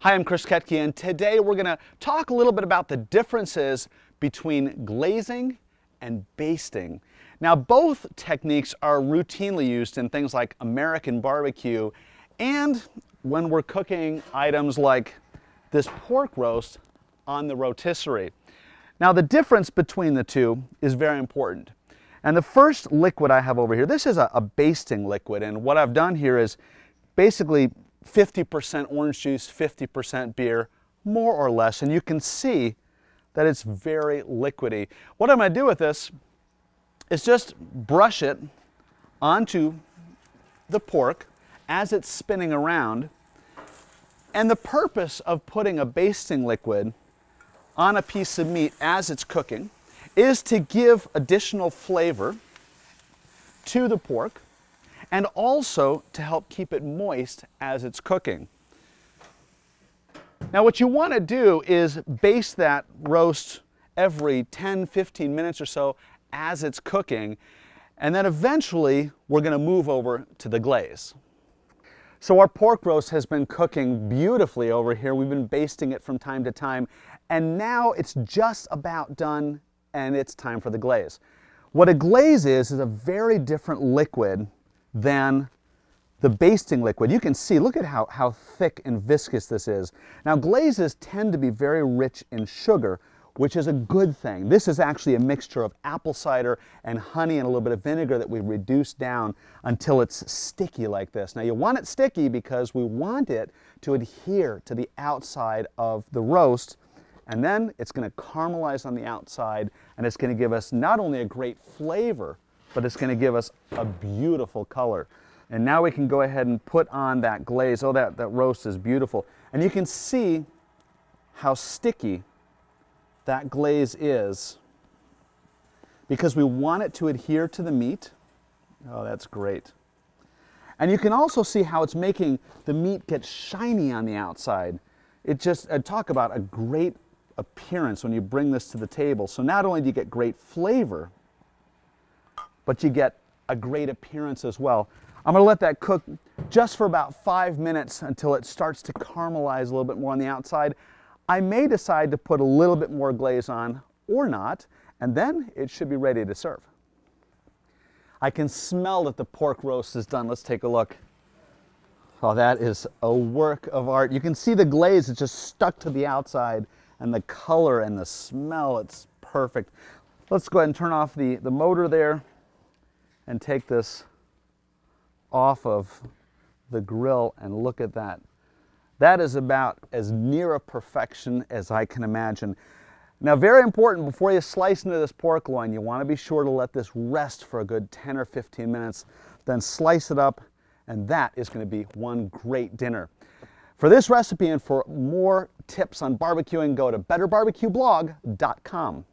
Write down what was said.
Hi, I'm Chris Ketke, and today we're going to talk a little bit about the differences between glazing and basting. Now, both techniques are routinely used in things like American barbecue and when we're cooking items like this pork roast on the rotisserie. Now, the difference between the two is very important. And the first liquid I have over here, this is a basting liquid, and what I've done here is basically 50% orange juice, 50% beer, more or less, and you can see that it's very liquidy. What I'm going to do with this is just brush it onto the pork as it's spinning around. And the purpose of putting a basting liquid on a piece of meat as it's cooking is to give additional flavor to the pork, and also to help keep it moist as it's cooking. Now, what you want to do is baste that roast every 10-15 minutes or so as it's cooking, and then eventually we're going to move over to the glaze. So our pork roast has been cooking beautifully over here. We've been basting it from time to time, and now it's just about done, and it's time for the glaze. What a glaze is a very different liquid than the basting liquid. You can see, look at how thick and viscous this is. Now, glazes tend to be very rich in sugar, which is a good thing. This is actually a mixture of apple cider and honey and a little bit of vinegar that we reduced down until it's sticky like this. Now, you want it sticky because we want it to adhere to the outside of the roast, and then it's going to caramelize on the outside, and it's going to give us not only a great flavor, but it's going to give us a beautiful color. And now we can go ahead and put on that glaze. Oh, that roast is beautiful. And you can see how sticky that glaze is because we want it to adhere to the meat. Oh, that's great. And you can also see how it's making the meat get shiny on the outside. It just, talk about a great appearance when you bring this to the table. So not only do you get great flavor, but you get a great appearance as well. I'm going to let that cook just for about 5 minutes until it starts to caramelize a little bit more on the outside. I may decide to put a little bit more glaze on or not, and then it should be ready to serve. I can smell that the pork roast is done. Let's take a look. Oh, that is a work of art. You can see the glaze is just stuck to the outside, and the color and the smell, it's perfect. Let's go ahead and turn off the motor there and take this off of the grill, and look at that. That is about as near a perfection as I can imagine. Now, very important, before you slice into this pork loin, you want to be sure to let this rest for a good 10 or 15 minutes, then slice it up, and that is going to be one great dinner. For this recipe and for more tips on barbecuing, go to betterbarbecueblog.com.